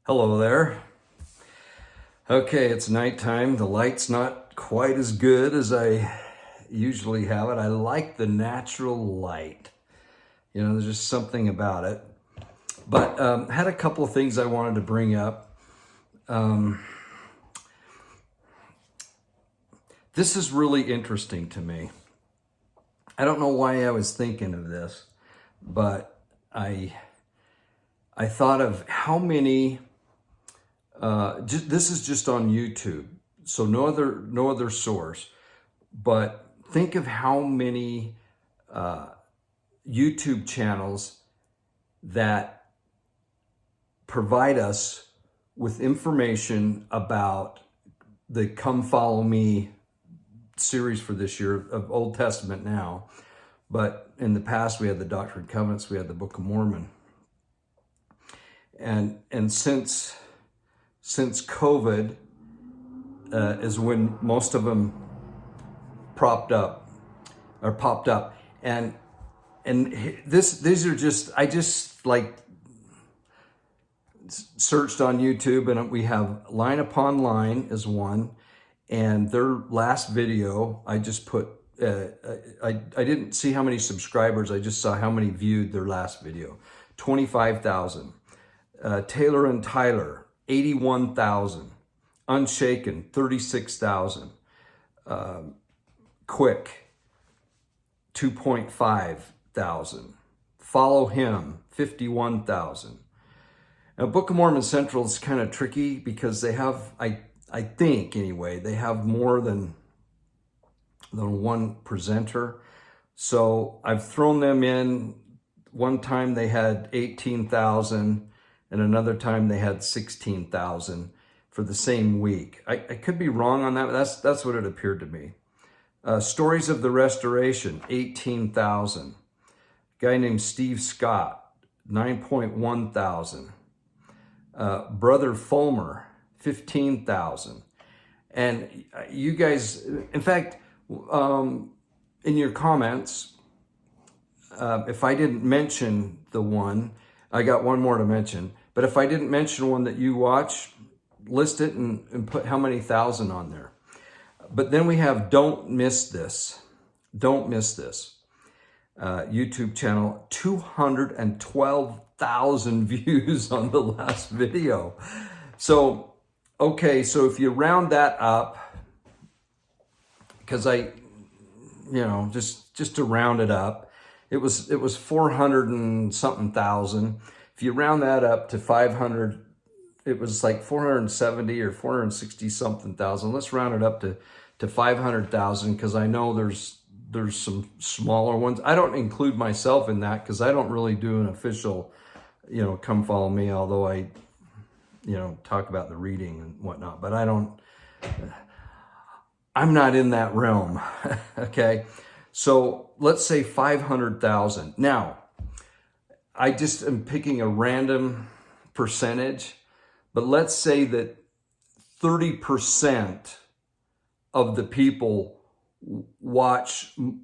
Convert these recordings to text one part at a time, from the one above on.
Hello there. Okay, it's nighttime. The light's not quite as good as I usually have it. I like the natural light. There's just something about it. But had a couple of things I wanted to bring up. This is really interesting to me. I don't know why I was thinking of this, but I thought of how many. This is just on YouTube, so no other source. But think of how many YouTube channels that provide us with information about the Come Follow Me series for this year of Old Testament now. But in the past, we had the Doctrine and Covenants, we had the Book of Mormon. And since COVID is when most of them popped up. And these are just, I just like searched on YouTube, and we have Line Upon Line is one, and their last video, I just put, I didn't see how many subscribers, I just saw how many viewed their last video. 25,000. Taylor and Tyler, 81,000. Unshaken, 36,000. Quick, 2.5 thousand. Follow Him, 51,000. Now, Book of Mormon Central is kind of tricky because they have, I think anyway, they have more than one presenter. So I've thrown them in. One time they had 18,000, and another time they had 16,000 for the same week. I could be wrong on that, but that's what it appeared to me. Stories of the Restoration, 18,000. Guy named Steve Scott, 9.1 thousand. Brother Fulmer, 15,000. And you guys, in fact, in your comments, if I didn't mention the one, I got one more to mention, but if I didn't mention one that you watch, list it and put how many thousand on there. But then we have Don't Miss This. Don't Miss This. YouTube channel, 212,000 views on the last video. So, okay, so if you round that up, because just to round it up, it was 400 and something thousand. If you round that up to 500, it was like 470 or 460 something thousand. Let's round it up to 500,000, because I know there's some smaller ones. I don't include myself in that because I don't really do an official, Come Follow Me, although I, talk about the reading and whatnot, but I'm not in that realm. Okay. So let's say 500,000. Now, I just am picking a random percentage, but let's say that 30% of the people watch more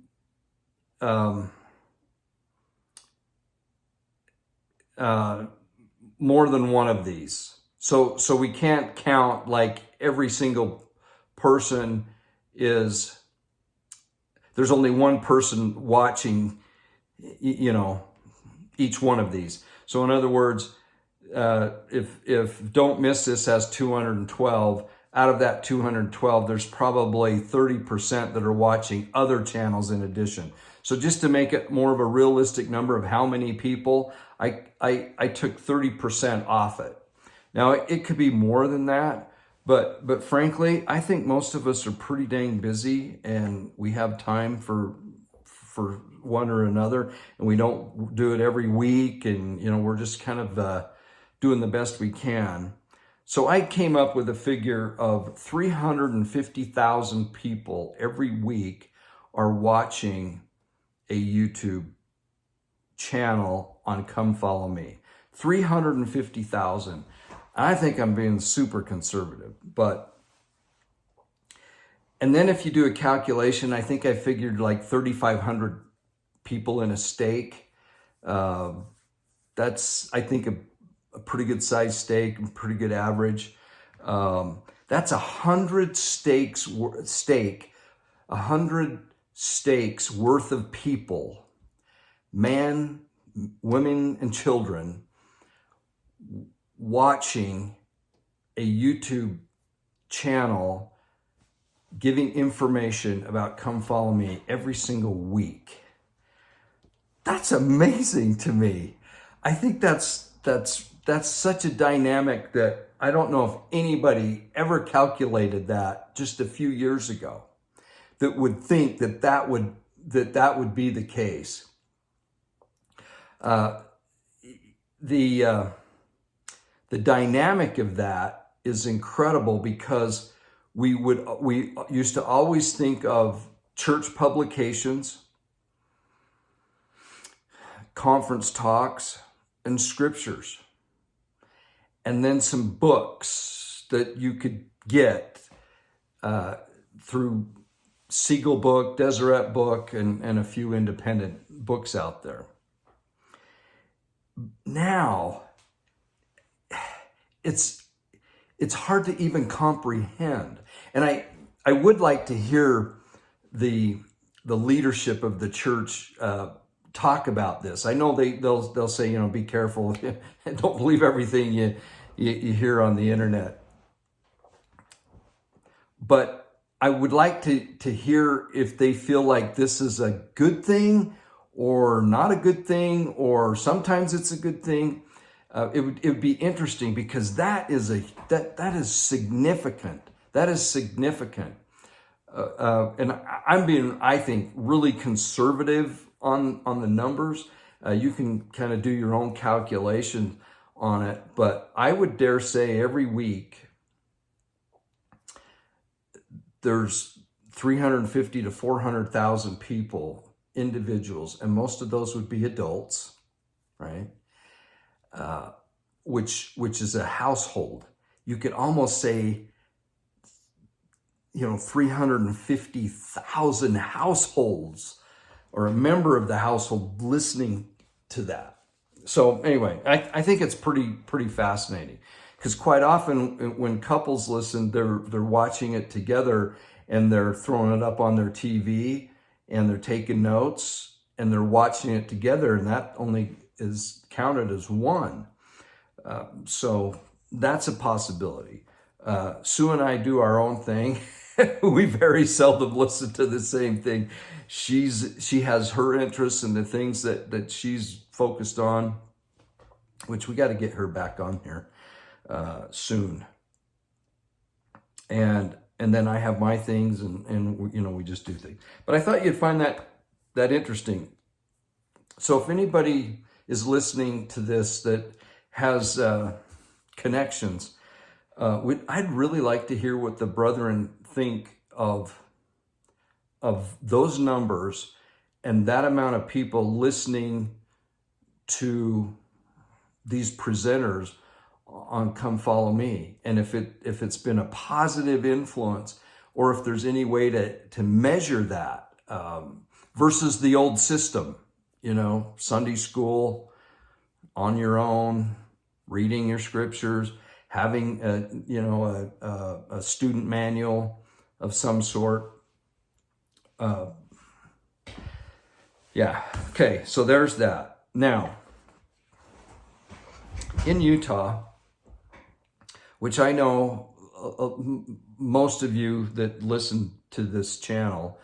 than one of these. So we can't count like every single person is, there's only one person watching, each one of these. So in other words, if Don't Miss This has 212, out of that 212, there's probably 30% that are watching other channels in addition. So just to make it more of a realistic number of how many people, I took 30% off it. Now, it could be more than that, but frankly, I think most of us are pretty dang busy, and we have time for one or another, and we don't do it every week, and we're just kind of doing the best we can. So I came up with a figure of 350,000 people every week are watching a YouTube channel on Come Follow Me. 350,000. I think I'm being super conservative, and then if you do a calculation, I think I figured like 3,500 people in a stake. That's, I think, a pretty good sized steak, pretty good average. That's 100 steaks worth of people, man, women, and children, watching a YouTube channel giving information about Come Follow Me every single week. That's amazing to me. I think that's such a dynamic that I don't know if anybody ever calculated that just a few years ago, that would think that would be the case. The dynamic of that is incredible, because we used to always think of church publications, conference talks, and scriptures, and then some books that you could get through Siegel Book, Deseret Book, and a few independent books out there. Now, it's hard to even comprehend. And I would like to hear the leadership of the church talk about this. I know they'll say, be careful and don't believe everything you hear on the internet. But I would like to hear if they feel like this is a good thing or not a good thing, or sometimes it's a good thing. It would be interesting, because that is significant. That is significant. And I'm being, I think, really conservative on the numbers. You can kind of do your own calculation on it, but I would dare say every week there's 350 to 400,000 people, individuals, and most of those would be adults, right? Which is a household. You could almost say, 350,000 households, or a member of the household listening to that. So anyway, I think it's pretty fascinating, because quite often when couples listen, they're watching it together, and they're throwing it up on their TV, and they're taking notes, and they're watching it together, and that only is counted as one. So that's a possibility. Sue and I do our own thing. We very seldom listen to the same thing. She has her interests in the things that she's focused on, which we got to get her back on here soon. And then I have my things, and we just do things. But I thought you'd find that interesting. So if anybody is listening to this that has connections, I'd really like to hear what the brethren think of those numbers and that amount of people listening to these presenters on Come Follow Me, and if it's been a positive influence, or if there's any way to measure that versus the old system, Sunday school on your own, reading your scriptures, having a student manual of some sort. Okay, so there's that. Now, in Utah, which I know most of you that listen to this channel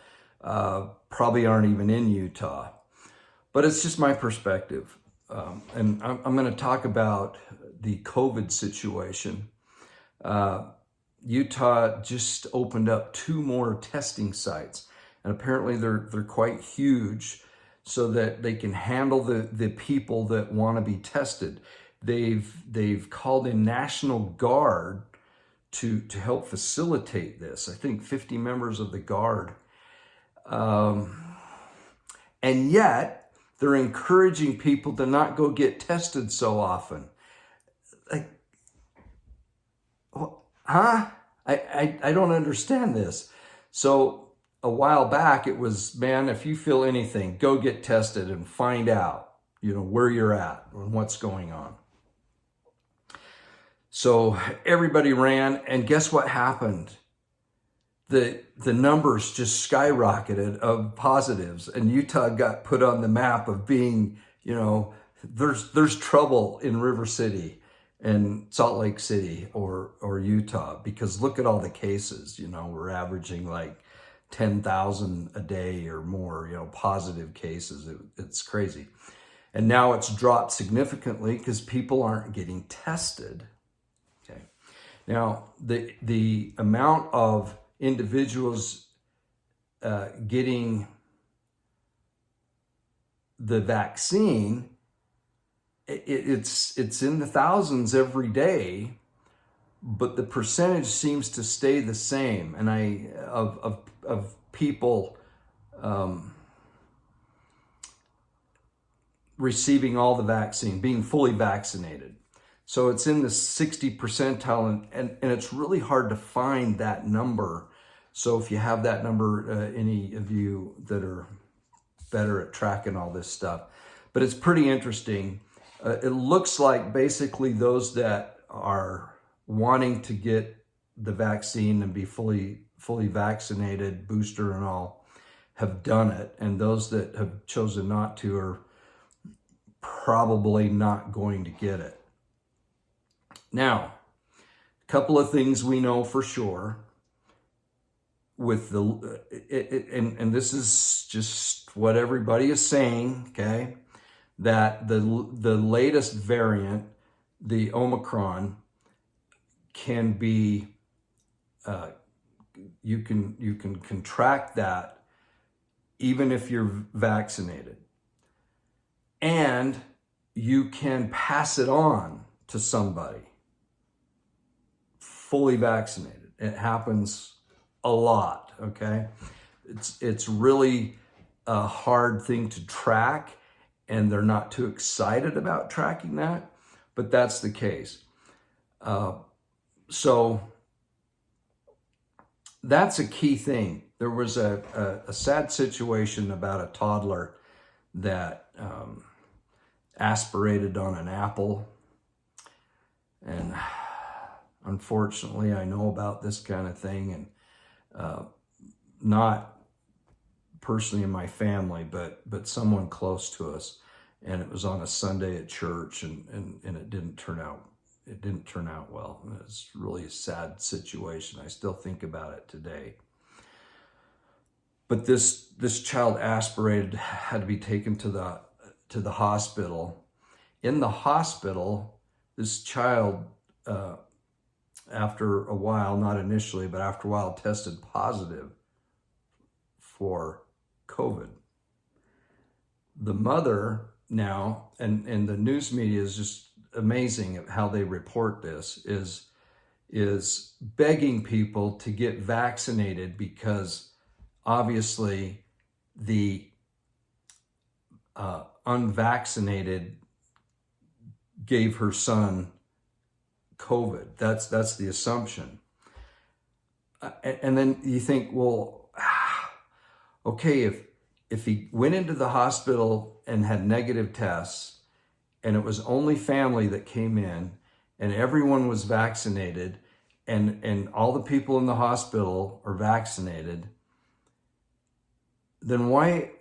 probably aren't even in Utah, but it's just my perspective. And I'm going to talk about the COVID situation. Utah just opened up 2 more testing sites, and apparently they're quite huge, so that they can handle the people that want to be tested. They've called in National Guard to help facilitate this. I think 50 members of the Guard. And yet they're encouraging people to not go get tested so often. Like, huh? I don't understand this. So a while back it was, man, if you feel anything, go get tested and find out, where you're at and what's going on. So everybody ran, and guess what happened? The numbers just skyrocketed of positives, and Utah got put on the map of being, there's trouble in River City and Salt Lake City or Utah, because look at all the cases. We're averaging like 10,000 a day or more, positive cases. It's crazy. And now it's dropped significantly because people aren't getting tested. Okay. Now, the amount of individuals getting the vaccine, it's in the thousands every day, but the percentage seems to stay the same. And of people receiving all the vaccine, being fully vaccinated. So it's in the 60 percentile, and it's really hard to find that number. So if you have that number, any of you that are better at tracking all this stuff, but it's pretty interesting. It looks like basically those that are wanting to get the vaccine and be fully vaccinated, booster and all, have done it. And those that have chosen not to are probably not going to get it. Now, a couple of things we know for sure with and this is just what everybody is saying, okay, that the latest variant, the Omicron, can be you can contract that even if you're vaccinated, and you can pass it on to somebody fully vaccinated. It happens a lot, okay? It's really a hard thing to track, and they're not too excited about tracking that, but that's the case. So that's a key thing. There was a sad situation about a toddler that aspirated on an apple, and unfortunately I know about this kind of thing, and not personally in my family, but someone close to us, and it was on a Sunday at church, and it didn't turn out well. It's really a sad situation. I still think about it today. But this child aspirated, had to be taken to the hospital. In the hospital, this child, after a while, not initially, but after a while, tested positive for COVID. The mother now, and the news media is just amazing at how they report this, is begging people to get vaccinated because obviously the unvaccinated gave her son COVID. That's the assumption. And then you think, well, okay, if he went into the hospital and had negative tests, and it was only family that came in, and everyone was vaccinated, and all the people in the hospital are vaccinated, then why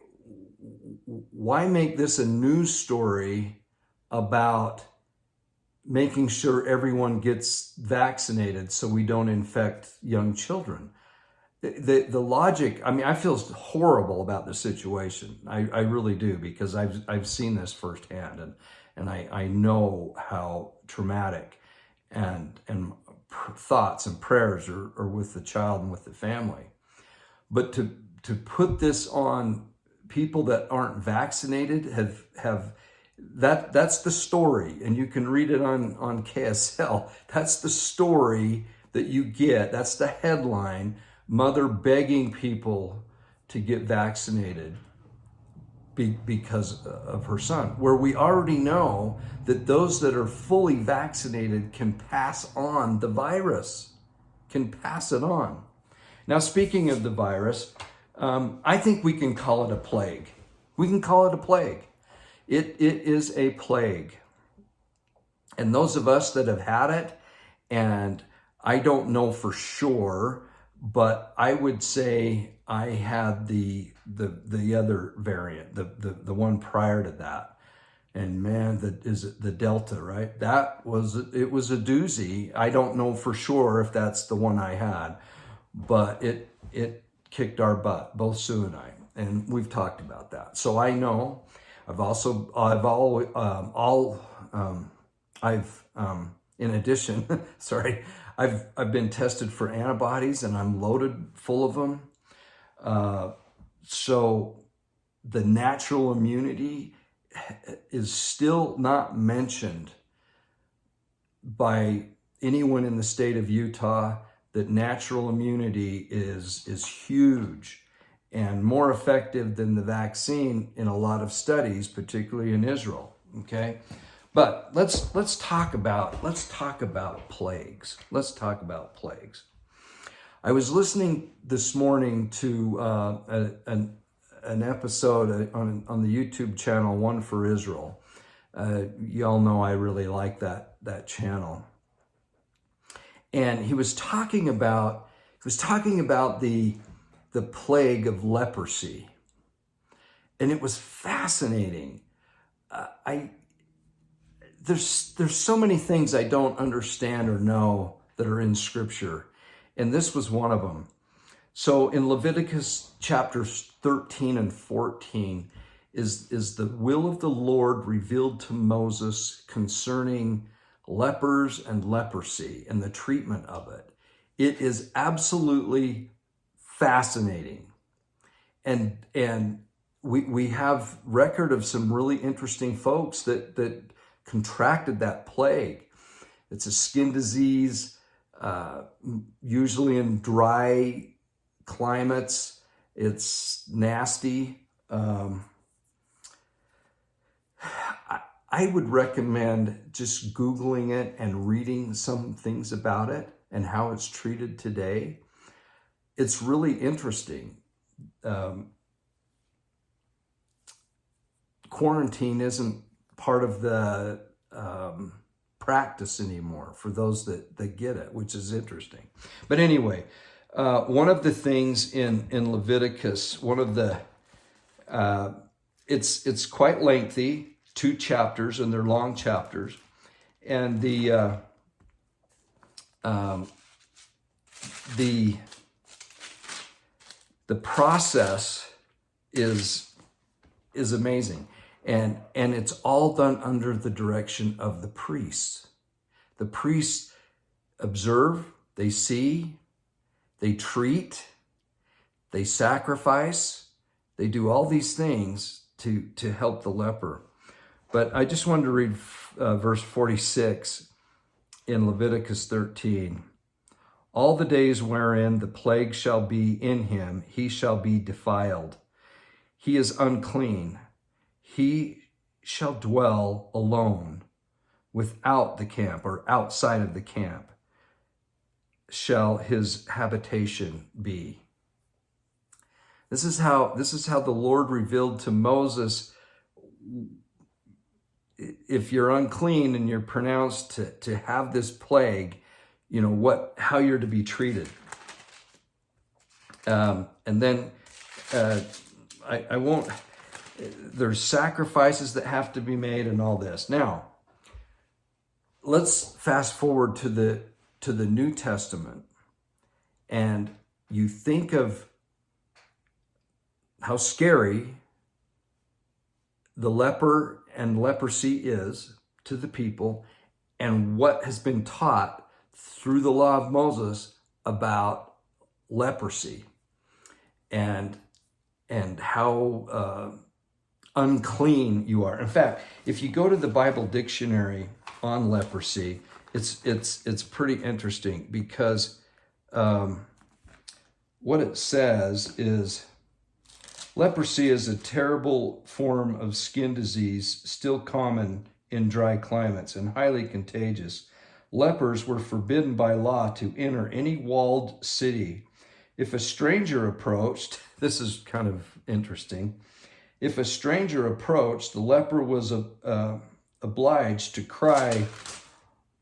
make this a news story about making sure everyone gets vaccinated so we don't infect young children? The logic, I mean, I feel horrible about the situation. I really do, because I've seen this firsthand, and I know how traumatic and thoughts and prayers are with the child and with the family. But to put this on people that aren't vaccinated, that's the story, and you can read it on KSL. That's the story that you get. That's the headline: mother begging people to get vaccinated because of her son, where we already know that those that are fully vaccinated can pass on the virus, can pass it on. Now, speaking of the virus, I think we can call it a plague. We can call it a plague. It is a plague. And those of us that have had it And I don't know for sure, but I would say I had the other variant, the one prior to that. And man, is it the Delta, right? It was a doozy. I don't know for sure if that's the one I had, but it kicked our butt, both Sue and I, and we've talked about that. So I know. In addition, sorry, I've been tested for antibodies, and I'm loaded full of them. So the natural immunity is still not mentioned by anyone in the state of Utah. That natural immunity is huge and more effective than the vaccine in a lot of studies, particularly in Israel. Okay, but let's talk about plagues. Let's talk about plagues. I was listening this morning to an episode on the YouTube channel, One for Israel. Y'all know I really like that channel. And he was talking about the plague of leprosy, and it was fascinating. There's so many things I don't understand or know that are in Scripture, and this was one of them. So in Leviticus chapters 13 and 14 is the will of the Lord revealed to Moses concerning lepers and leprosy and the treatment of it. It is absolutely fascinating. And we have record of some really interesting folks that contracted that plague. It's a skin disease, usually in dry climates. It's nasty. I would recommend just Googling it and reading some things about it and how it's treated today. It's really interesting. Quarantine isn't part of the practice anymore for those that get it, which is interesting. But anyway, one of the things in Leviticus, one of the, it's quite lengthy, 2 chapters, and they're long chapters. And the process is amazing. And it's all done under the direction of the priests. The priests observe, they see, they treat, they sacrifice, they do all these things to help the leper. But I just wanted to read verse 46 in Leviticus 13. All the days wherein the plague shall be in him, he shall be defiled. He is unclean. He shall dwell alone without the camp, or outside of the camp shall his habitation be. This is how the Lord revealed to Moses, if you're unclean and you're pronounced to have this plague, how you're to be treated. And then I won't. There's sacrifices that have to be made and all this. Now, let's fast forward to the New Testament, and you think of how scary the leper and leprosy is to the people, and what has been taught through the law of Moses about leprosy, and how unclean you are. In fact, if you go to the Bible dictionary on leprosy, it's pretty interesting, because what it says is, leprosy is a terrible form of skin disease, still common in dry climates and highly contagious. Lepers were forbidden by law to enter any walled city. If a stranger approached, this is kind of interesting, if a stranger approached, the leper was obliged to cry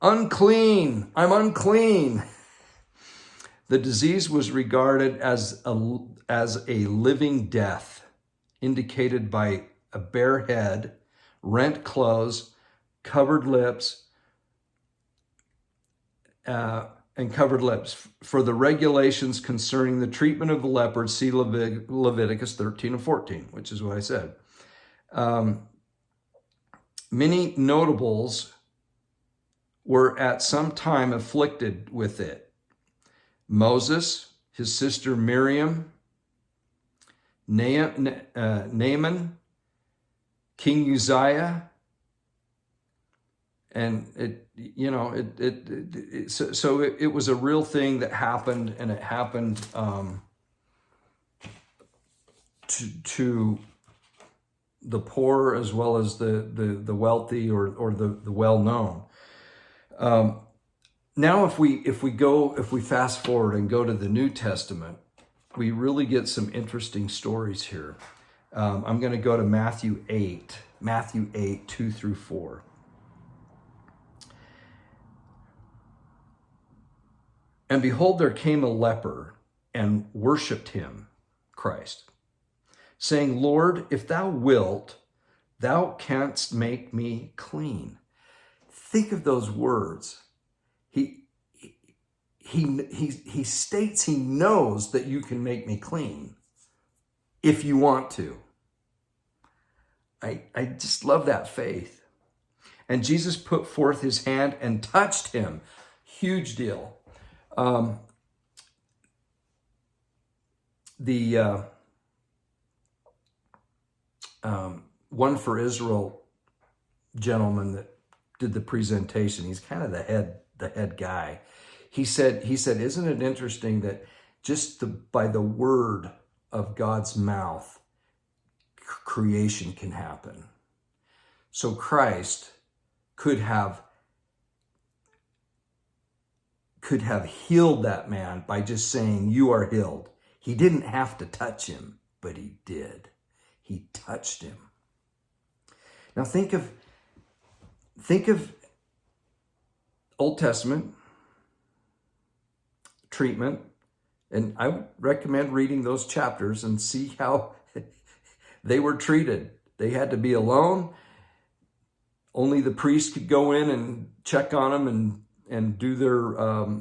Unclean, I'm unclean. The disease was regarded as a living death, indicated by a bare head, rent clothes, covered lips, and covered lips. For the regulations concerning the treatment of the lepers, see Leviticus 13 and 14, which is what I said. Many notables were at some time afflicted with it. Moses, his sister Miriam, Naaman, King Uzziah, and it was a real thing that happened, and it happened to the poor as well as the wealthy or the well-known. Now, if we fast forward and go to the New Testament, we really get some interesting stories here. I'm going to go to Matthew 8, 2 through 4. And behold, there came a leper and worshiped him, Christ, saying, Lord, if thou wilt, thou canst make me clean. Think of those words. He states he knows that you can make me clean if you want to. I just love that faith. And Jesus put forth his hand and touched him. Huge deal. One for Israel gentleman that did the presentation, he's kind of the head guy. He said, isn't it interesting that just by the word of God's mouth, creation can happen? So Christ could have healed that man by just saying, you are healed. He didn't have to touch him, but he did. He touched him. Now think of Old Testament treatment, and I would recommend reading those chapters and see how they were treated. They had to be alone. Only the priest could go in and check on them and do their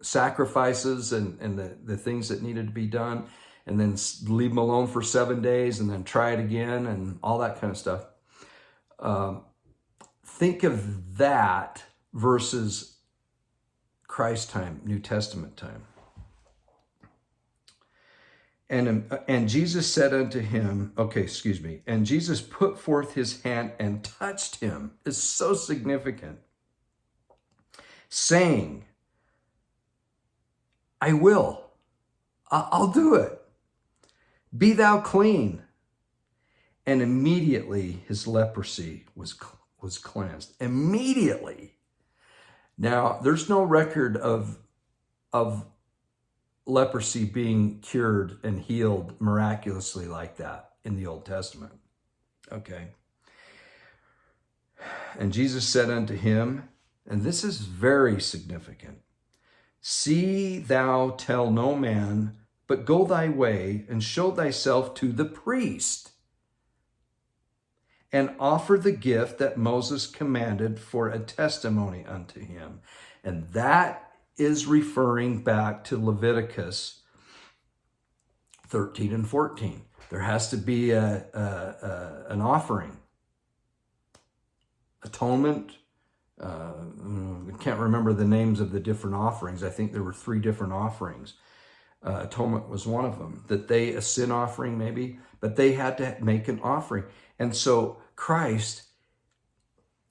sacrifices and the things that needed to be done, and then leave them alone for 7 days and then try it again and all that kind of stuff. Think of that versus Christ time, New Testament time. And Jesus said unto him, and Jesus put forth his hand and touched him. It's so significant. Saying, I will. I'll do it. Be thou clean. And immediately his leprosy was cleansed. Immediately. Now, there's no record of leprosy being cured and healed miraculously like that in the Old Testament. Okay. And Jesus said unto him, and this is very significant, see thou tell no man, but go thy way and show thyself to the priest, and offer the gift that Moses commanded for a testimony unto him. And that is referring back to Leviticus 13 and 14. There has to be an offering. Atonement. I can't remember the names of the different offerings. I think there were 3 different offerings. Atonement was one of them. A sin offering maybe, but they had to make an offering. And so Christ,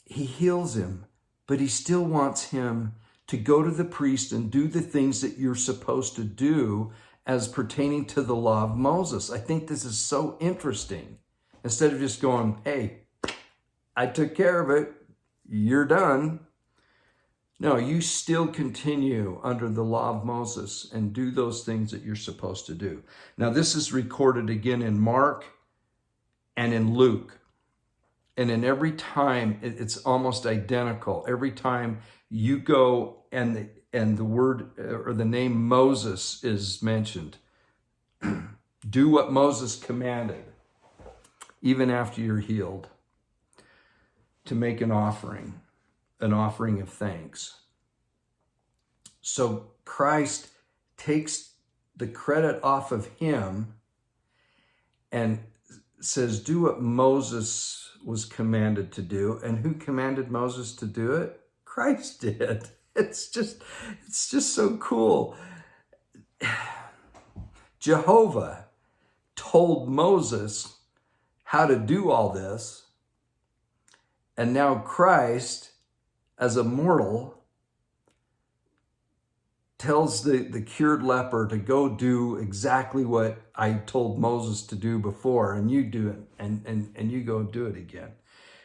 he heals him, but he still wants him to go to the priest and do the things that you're supposed to do as pertaining to the law of Moses. I think this is so interesting. Instead of just going, hey, I took care of it, you're done. No, you still continue under the law of Moses and do those things that you're supposed to do. Now, this is recorded again in Mark and in Luke. And in every time, it's almost identical. Every time you go and the word or the name Moses is mentioned, do what Moses commanded, even after you're healed, to make an offering of thanks. So Christ takes the credit off of him and says, do what Moses was commanded to do. And who commanded Moses to do it? Christ did. It's just so cool. Jehovah told Moses how to do all this. And now Christ, as a mortal, tells the cured leper to go do exactly what I told Moses to do before, and you do it, and you go do it again.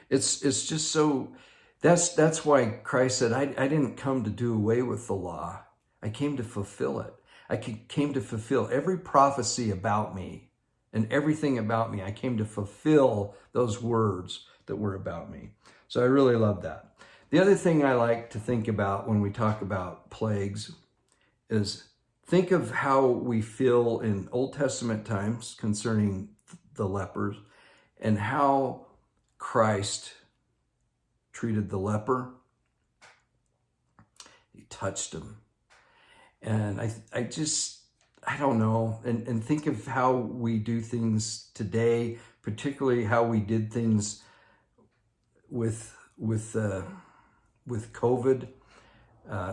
It's just so, that's why Christ said, I didn't come to do away with the law. I came to fulfill it. I came to fulfill every prophecy about me and everything about me. I came to fulfill those words that were about me. So I really love that. The other thing I like to think about when we talk about plagues is think of how we feel in Old Testament times concerning the lepers and how Christ treated the leper. He touched him. And I don't know. And think of how we do things today, particularly how we did things with COVID.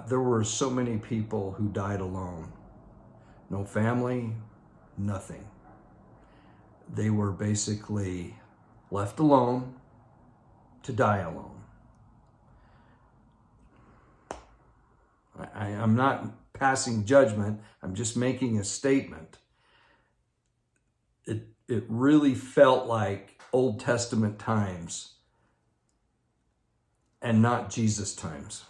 There were so many people who died alone. No family, nothing. They were basically left alone to die alone. I'm not passing judgment. I'm just making a statement. It really felt like Old Testament times and not Jesus times.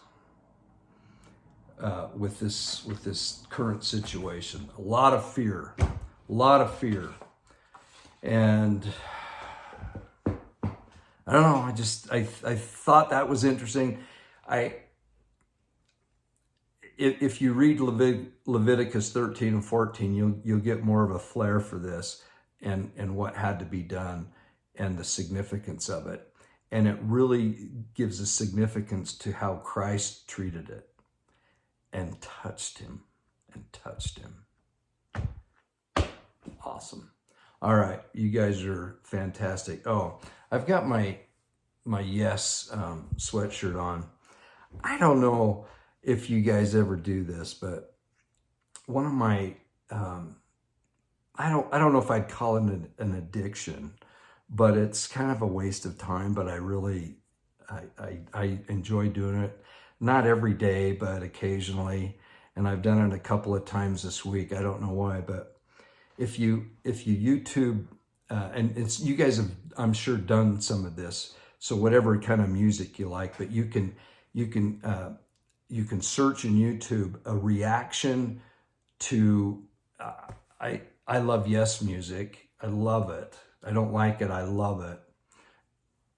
With this current situation, a lot of fear, and I don't know. I thought that was interesting. If you read Leviticus 13 and 14, you'll get more of a flair for this and what had to be done and the significance of it, and it really gives a significance to how Christ treated it. And touched him. Awesome. All right, you guys are fantastic. Oh, I've got my Yes sweatshirt on. I don't know if you guys ever do this, but one of my I don't know if I'd call it an addiction, but it's kind of a waste of time. But I enjoy doing it. Not every day, but occasionally. And I've done it a couple of times this week. I don't know why, but if you YouTube, and you guys have, I'm sure, done some of this. So whatever kind of music you like, but you can search in YouTube a reaction to, I love Yes music. I love it. I don't like it. I love it.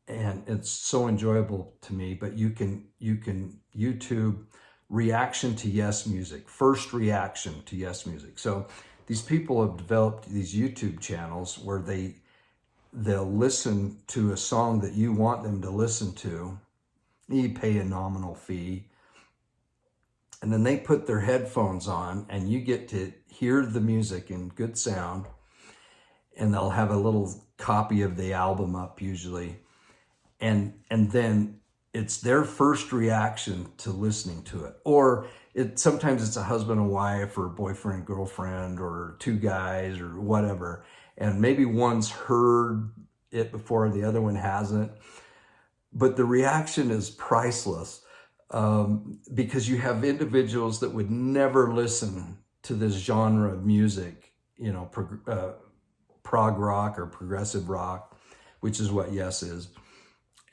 And it's so enjoyable to me, but you can YouTube reaction to Yes music, first reaction to Yes music. So these people have developed these YouTube channels where they'll listen to a song that you want them to listen to. You pay a nominal fee. And then they put their headphones on and you get to hear the music in good sound. And they'll have a little copy of the album up usually. And then it's their first reaction to listening to it. Or sometimes it's a husband and wife or boyfriend, girlfriend, or two guys or whatever. And maybe one's heard it before, the other one hasn't. But the reaction is priceless because you have individuals that would never listen to this genre of music, prog rock or progressive rock, which is what Yes is.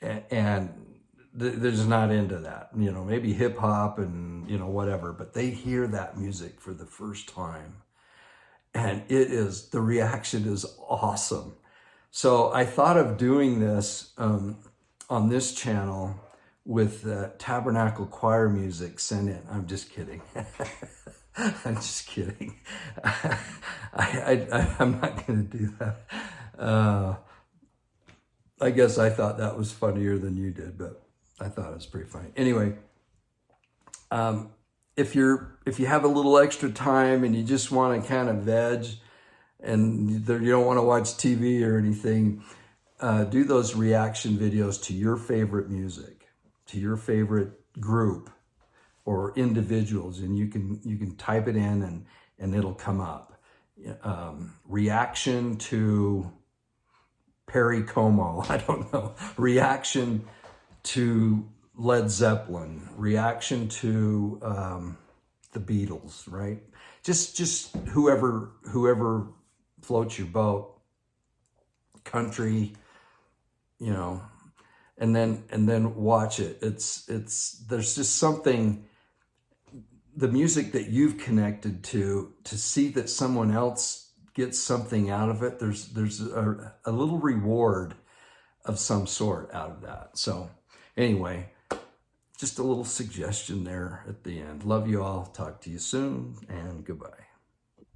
And they're just not into that, maybe hip hop and, whatever, but they hear that music for the first time. And the reaction is awesome. So I thought of doing this on this channel with Tabernacle choir music sent in. I'm just kidding. I'm just kidding. I'm not going to do that. I guess I thought that was funnier than you did, but I thought it was pretty funny. Anyway, if you have a little extra time and you just want to kind of veg and you don't want to watch TV or anything, do those reaction videos to your favorite music, to your favorite group or individuals, and you can type it in and it'll come up. Reaction to Perry Como, I don't know. Reaction to Led Zeppelin. Reaction to the Beatles, right? Just whoever floats your boat. Country, and then watch it. There's just something, the music that you've connected to see that someone else gets something out of it. There's a little reward of some sort out of that. So anyway, just a little suggestion there at the end. Love you all. Talk to you soon, and goodbye.